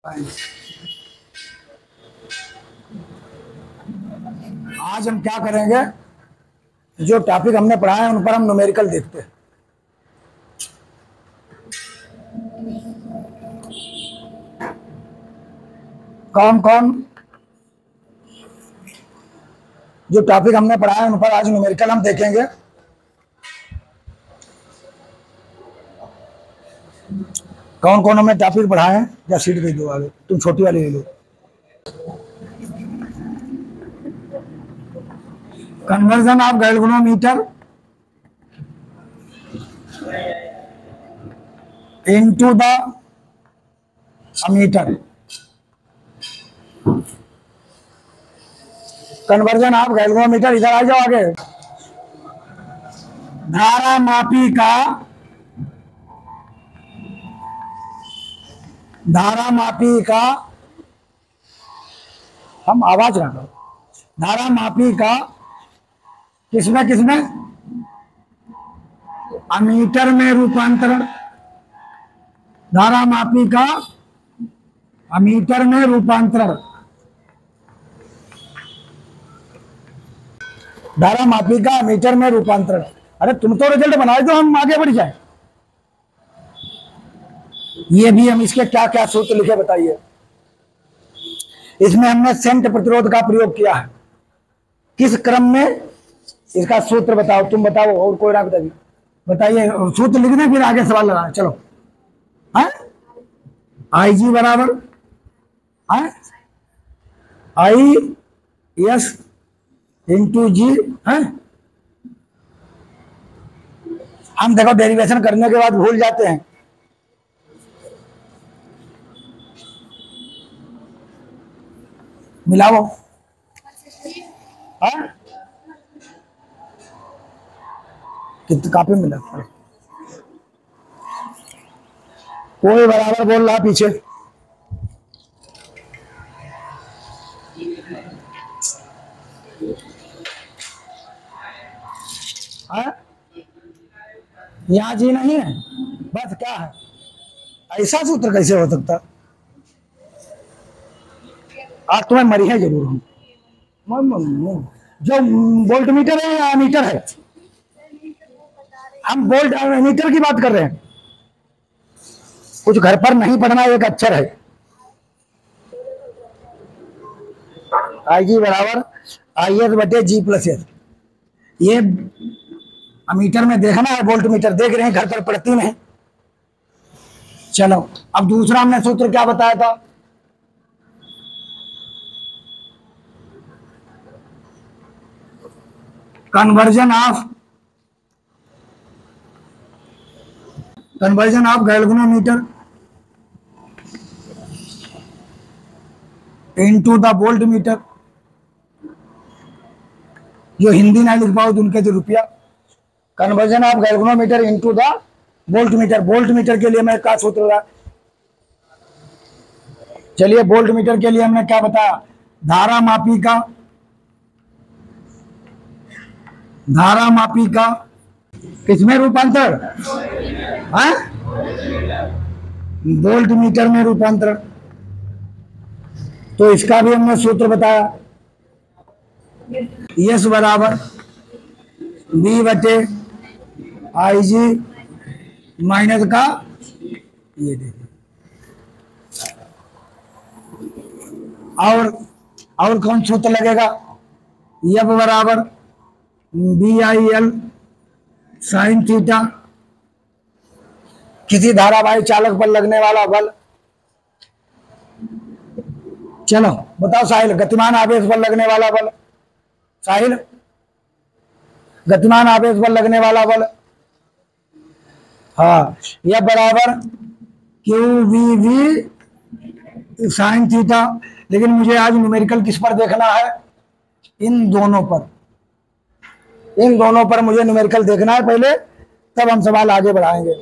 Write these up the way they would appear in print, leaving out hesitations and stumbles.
आज हम क्या करेंगे, जो टॉपिक हमने पढ़ा है उन पर हम न्यूमेरिकल देखते हैं। कौन कौन जो टॉपिक हमने पढ़ा है उन पर आज न्यूमेरिकल हम देखेंगे। कौन कौन हमने टॉपिक पढ़ा है, या सीट दे दो आगे, तुम छोटी वाली ले लो। Conversion of galvanometer into the ammeter. Conversion of galvanometer, इधर आ जाओ आगे। धारा मापी का हम आवाज ना करो। धारा मापी का किसमें अमीटर में रूपांतरण। धारा मापी का अमीटर में रूपांतरण। धारा मापी का अमीटर में रूपांतरण। अरे तुम तो रिजल्ट बनाए तो हम आगे बढ़ जाए। ये भी हम इसके क्या क्या सूत्र लिखे बताइए। इसमें हमने सेंट प्रतिरोध का प्रयोग किया है। किस क्रम में, इसका सूत्र बताओ, तुम बताओ और कोई ना बताइए। सूत्र लिख दें फिर आगे सवाल लगाए। चलो, आई जी बराबर आई एस इंटू जी है। हम देखो डेरिवेशन करने के बाद भूल जाते हैं। मिलाओ। कितनी काफी मिला। कोई बराबर बोल रहा पीछे। यहाँ जी नहीं है, बस क्या है, ऐसा सूत्र कैसे हो सकता। आज तुम्हें मरी है जरूर हम। जो वोल्ट मीटर है या मीटर है, हम वोल्ट मीटर की बात कर रहे हैं। कुछ घर पर नहीं पढ़ना, एक अक्षर है। आई जी बराबर आई एस बटे जी प्लस एस। ये अमीटर में देखना है, वोल्ट मीटर देख रहे हैं, घर पर पढ़ती नहीं। चलो, अब दूसरा हमने सूत्र क्या बताया था। Conversion of galvanometer into the volt meter. जो हिंदी ना लिख पाओ तो उनके तो रुपया। Conversion of galvanometer into the volt meter. Volt meter के लिए मैं क्या सूत्र रहा। चलिए, वोल्ट मीटर के लिए हमने क्या बताया। धारा मापी का किसमें रूपांतरण, वोल्ट मीटर में रूपांतरण। तो इसका भी हमने सूत्र बताया। यस बराबर बी बटे आई जी माइनस का, ये देखिए, और कौन सूत्र लगेगा। यफ बराबर B I L sine theta. किसी धारावाही चालक पर लगने वाला बल। चलो बताओ साहिल, गतिमान आवेश पर लगने वाला बल। साहिल, गतिमान आवेश पर लगने वाला बल। हाँ, यह बराबर Q V V sine theta. लेकिन मुझे आज न्यूमेरिकल किस पर देखना है, इन दोनों पर मुझे न्यूमेरिकल देखना है पहले, तब हम सवाल आगे बढ़ाएंगे।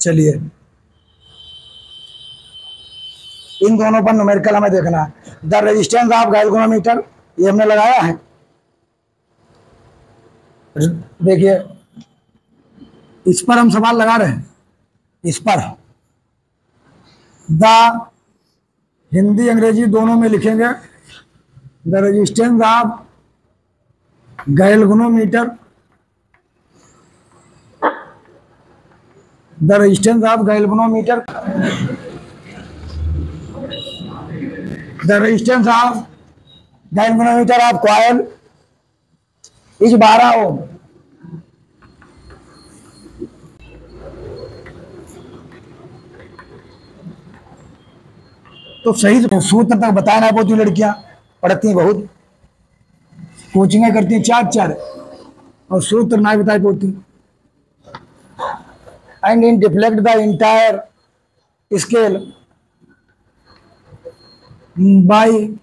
चलिए, इन दोनों पर न्यूमेरिकल हमें देखना है। द रेजिस्टेंस ऑफ गैल्वेनोमीटर, ये हमने लगाया है। देखिए इस पर हम सवाल लगा रहे हैं, इस पर द हिंदी अंग्रेजी दोनों में लिखेंगे। The resistance of galvanometer, the resistance of galvanometer, the resistance of galvanometer of coil is 12 ohm. तो सही सूत्र तक बताया ना, बहुत लड़कियां पढ़ती बहुत, कोचिंग करती हैं 4 और सूत्र ना बता पाती। And in deflect the entire scale by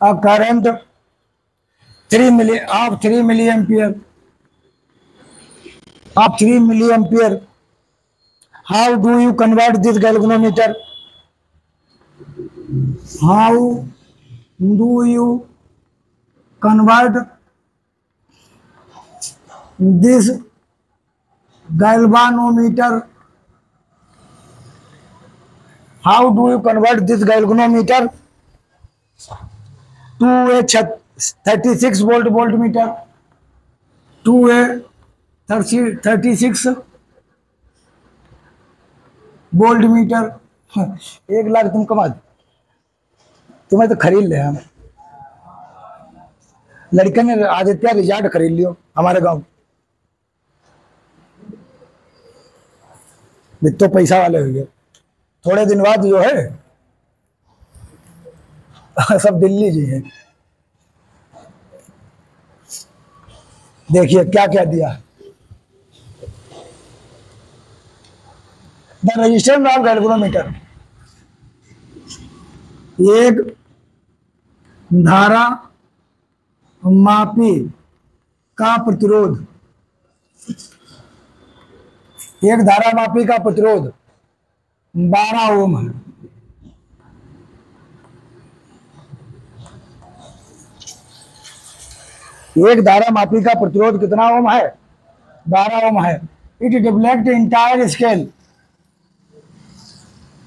a current 3 milliampere of 3 milliampere. How do you convert this galvanometer? How do you convert this galvanometer? How do you convert this galvanometer to a 36 volt voltmeter? To a 36 voltmeter. 1 lakh तुम कमा दो, तुम्हें तो खरीद ले। हम लड़के ने आदित्य रिजॉर्ट खरीद लियो हमारे गांव, तो पैसा वाले हो गए। थोड़े दिन बाद जो है सब दिल्ली जी है। देखिए क्या क्या दिया। द रेजिस्टेंस ऑफ गैल्वेनोमीटर, एक धारा मापी का प्रतिरोध, एक धारा मापी का प्रतिरोध 12 ओम है। एक धारा मापी का प्रतिरोध कितना ओम है? 12 ओम है। इट डिफ्लेक्ट इंटायर स्केल,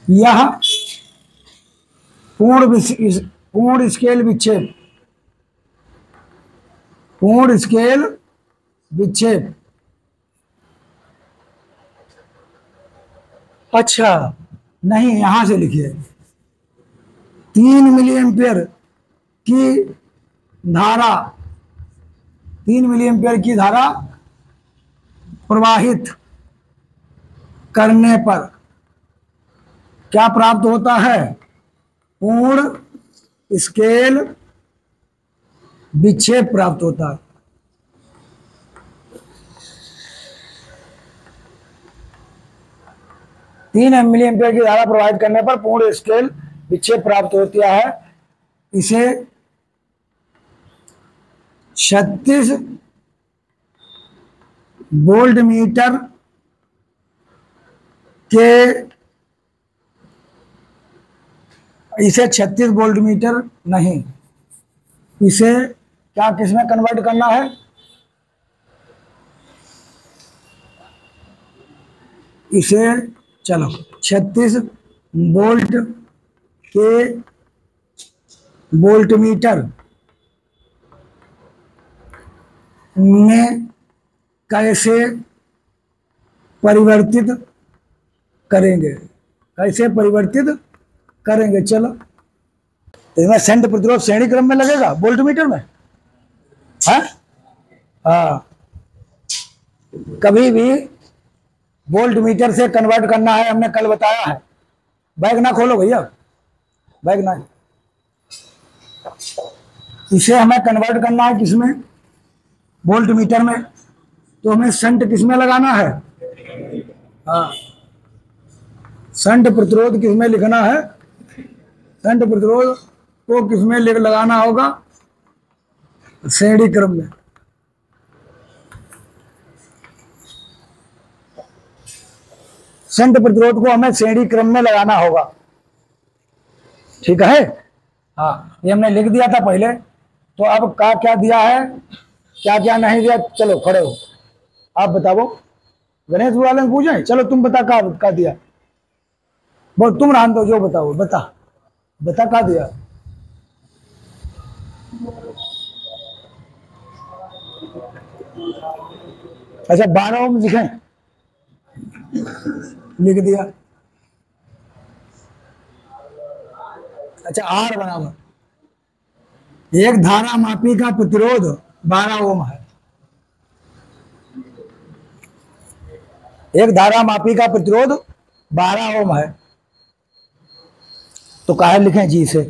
यह पूर्ण स्केल विक्षेप, पूर्ण स्केल विक्षेप। अच्छा नहीं, यहां से लिखिए 3 मिलीएम्पियर की धारा, 3 मिलीएम्पियर की धारा प्रवाहित करने पर क्या प्राप्त होता है? पूर्ण स्केल विक्षेप प्राप्त होता है। तीन मिलीएम्पियर की धारा प्रवाहित करने पर पूर्ण स्केल विक्षेप प्राप्त होता है। इसे 36 वोल्टमीटर के, इसे 36 वोल्टमीटर नहीं, इसे क्या किसमें कन्वर्ट करना है? इसे चलो 36 वोल्ट के वोल्टमीटर में कैसे परिवर्तित करेंगे? कैसे परिवर्तित करेंगे? चलो इसमें सेंट प्रतिरोध श्रेणी क्रम में लगेगा वोल्टमीटर में। हाँ, कभी भी वोल्टमीटर से कन्वर्ट करना है, हमने कल बताया है। बैग ना खोलो भैया, बैग ना, इसे हमें कन्वर्ट करना है किसमें? वोल्टमीटर में। तो हमें शंट किसमें लगाना है? हाँ, शंट प्रतिरोध किसमें लिखना है? शंट प्रतिरोध को किसमें लगाना होगा? श्रेणी क्रम में। शंट प्रतिरोध को हमें श्रेणी क्रम में लगाना होगा। ठीक है। हाँ, ये हमने लिख दिया था पहले। तो अब क्या क्या दिया है, क्या क्या नहीं दिया, चलो खड़े हो, आप बताओ। गणेश वाले ने पूछे, चलो तुम बता क्या दिया, वो तुम रान दो, जो बताओ, बता बता क्या दिया। अच्छा 12 ओम लिखे, लिख दिया। अच्छा आर बराबर एक धारा मापी का प्रतिरोध 12 ओम है। एक धारा मापी का प्रतिरोध 12 ओम है, तो काहे लिखें जी से।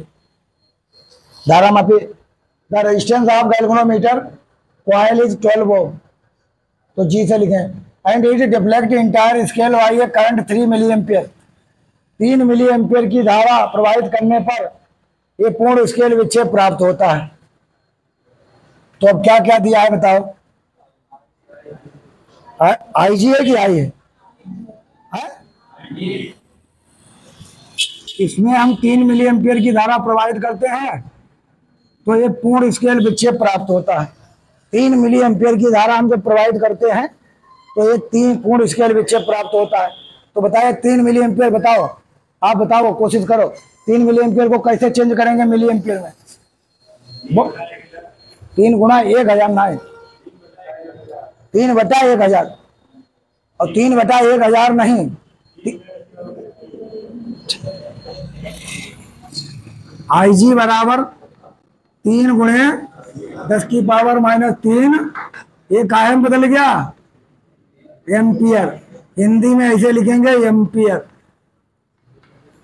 धारा मापी, the resistance of galvanometer coil is 12 ohm, तो जी से लिखें। And it deflect entire scale by a current 3 milliampere. 3 milliampere की धारा प्रवाहित करने पर ये पूर्ण स्केल विक्षेप प्राप्त होता है। तो अब क्या क्या दिया है बताओ। आई जी है कि आई है? इसमें हम 3 मिली एम्पियर की धारा प्रवाहित करते हैं तो ये पूर्ण स्केल विक्षेप प्राप्त होता है। 3 मिली एम्पियर की धारा हम जब प्रवाहित करते हैं तो ये 3 पूर्ण स्केल विक्षेप प्राप्त होता है। तो बताइए 3 मिली एम्पियर, बताओ आप, बताओ कोशिश करो, 3 मिली एम्पियर को कैसे चेंज करेंगे मिली एम्पियर में। 3 गुना 1000 ना, 3 बटा 1000, और 3 बटा 1000 नहीं, आई जी बराबर 3 गुणे 10 की पावर -3, ये काहे में बदल गया, एम्पियर। हिंदी में ऐसे लिखेंगे एम्पियर।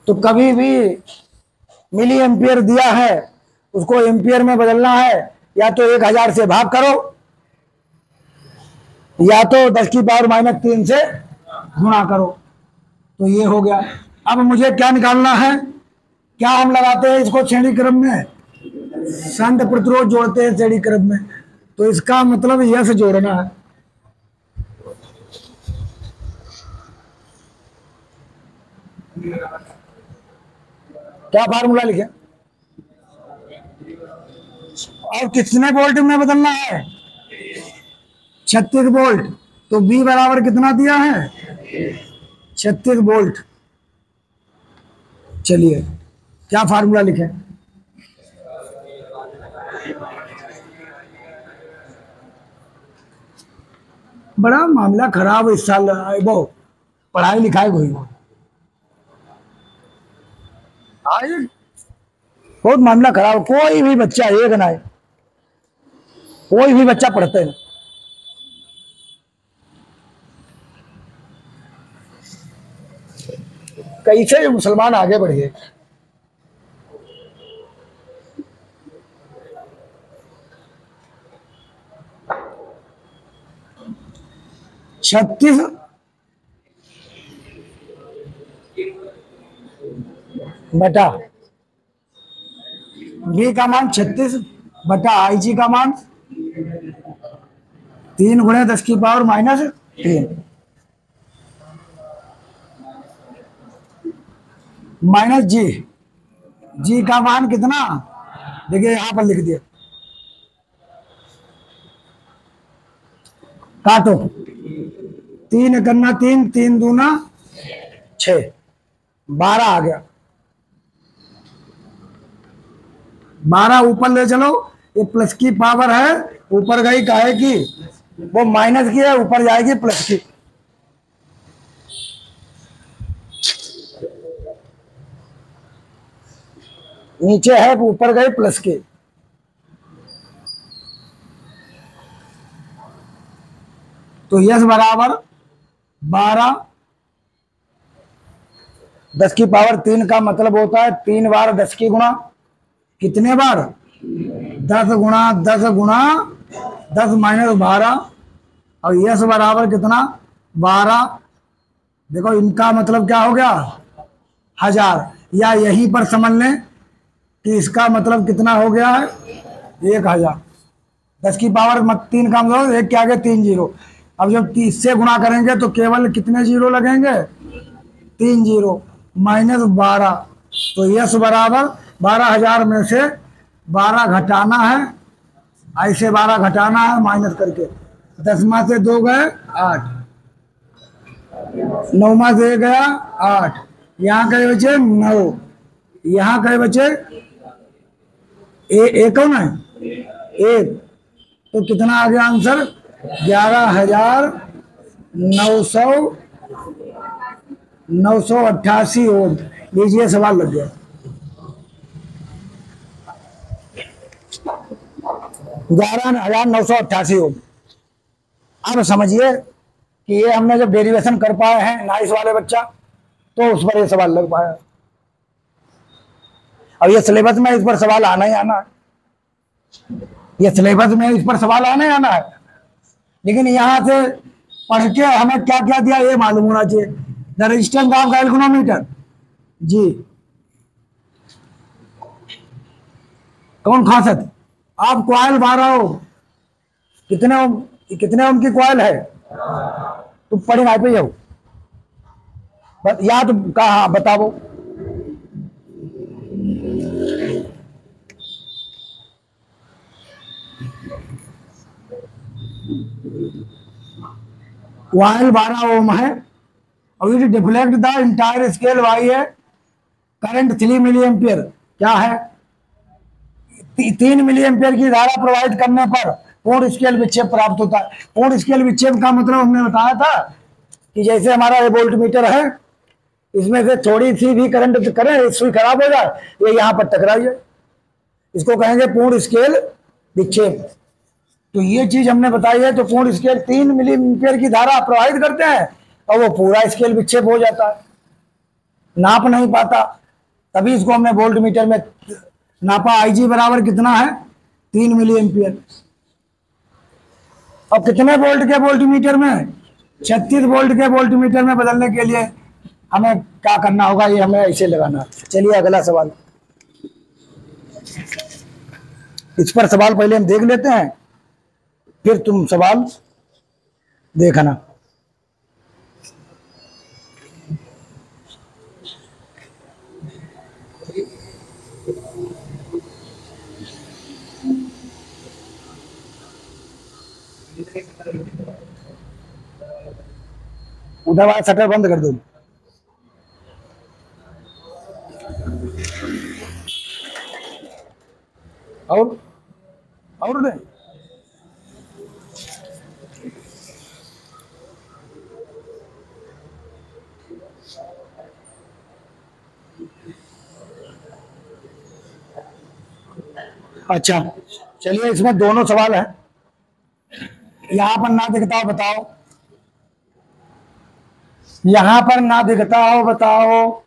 तो कभी भी मिली एम्पियर दिया है उसको एम्पियर में बदलना है, या तो 1000 से भाग करो, या तो 10 की पावर -3 से गुणा करो। तो ये हो गया। अब मुझे क्या निकालना है, क्या हम लगाते हैं इसको श्रेणी क्रम में, संत प्रतिरोध जोड़ते हैं श्रेणी क्रम में, तो इसका मतलब यह से जोड़ना है। क्या फार्मूला लिखे, और कितने वोल्ट में बदलना है, 36 वोल्ट। तो V बराबर कितना दिया है, 36 वोल्ट। चलिए क्या फार्मूला लिखें, बड़ा मामला खराब इस साल, वो पढ़ाई लिखाई हुई हो, आज बहुत मामला खराब। कोई भी बच्चा एक ना है, कोई भी बच्चा पढ़ते नहीं। कैसे मुसलमान आगे बढ़ गए। छत्तीस बटा V का मान 36 बटा आई जी का मान 3 गुणे 10 की पावर -3, माइनस जी का मान कितना, देखिए यहां पर लिख दिया, काटो, 3 करना 3, 3 दूना 6, 12 आ गया। 12 ऊपर ले चलो, ये प्लस की पावर है, ऊपर गई काहे की, वो माइनस की है, ऊपर जाएगी प्लस की। नीचे है, ऊपर गए प्लस के। तो यस बराबर 12, 10 की पावर 3 का मतलब होता है 3 बार 10 की गुणा, कितने बार, 10 गुणा 10 गुणा 10 -12, और यस बराबर कितना, 12। देखो इनका मतलब क्या हो गया, 1000, या यहीं पर समझ लें कि इसका मतलब कितना हो गया है, 1000। 10 की पावर 3 का मतलब 1 के आगे 3 जीरो। अब जब 30 से गुणा करेंगे तो केवल कितने जीरो लगेंगे, 3 जीरो, -12, तो यस बराबर 12,000 में से 12 घटाना है, ऐसे 12 घटाना है माइनस करके। 10 से 2 गए 8, 9 से 1 गया 8, यहाँ कई बचे 9, यहाँ कई बचे एक कौन है 1, तो कितना आ गया आंसर 11,988 ओम। लीजिए सवाल लग गया। 11,988 ओम। अब समझिए कि ये हमने जब डेरिवेशन कर पाए हैं नाइस वाले बच्चा, तो उस पर ये सवाल लग पाया। अब ये सिलेबस में इस पर सवाल आना ही आना है, ये सिलेबस में इस पर सवाल आना ही आना है। लेकिन यहाँ से पढ़ के हमें क्या क्या दिया ये मालूम होना चाहिए। द रेजिस्टेंस ऑफ गैल्वेनोमीटर जी, कौन खासियत, आप कॉइल 12 हो, कितने ओम की कॉइल है, तुम पढ़े ना पे जाओ, याद कहा बताओ। कॉइल 12 ओम है और ये deflect the entire scale by है, करंट 3 मिली एम्पियर क्या है, 3 मिली एम्पियर की धारा प्रवाहित करने पर पूर्ण स्केल विक्षेप प्राप्त होता है। पूर्ण स्केल विक्षेप का मतलब हमने बताया था कि जैसे हमारा ये वोल्ट मीटर है, इसमें से थोड़ी सी भी करंट करें सुई खराब हो जाए, ये यहाँ पर टकराइए, इसको कहेंगे पूर्ण स्केल विक्षेप। तो ये चीज हमने बताई है। तो पूर्ण स्केल 3 मिली एम्पियर की धारा प्रवाहित करते हैं और वो पूरा स्केल विक्षेप हो जाता है, नाप नहीं पाता, तभी इसको हमने वोल्ट मीटर में नापा। आईजी बराबर कितना है 3 मिली एम्पियर। और कितने वोल्ट के वोल्ट मीटर में, 36 वोल्ट के वोल्ट मीटर में बदलने के लिए हमें क्या करना होगा, ये हमें ऐसे लगाना। चलिए अगला सवाल, इस पर सवाल पहले हम देख लेते हैं, फिर तुम सवाल देखना। उधर वाला शटर बंद कर दो। और दे अच्छा, चलिए इसमें दोनों सवाल है। यहां पर ना दिखता हो बताओ, यहां पर ना दिखता हो बताओ,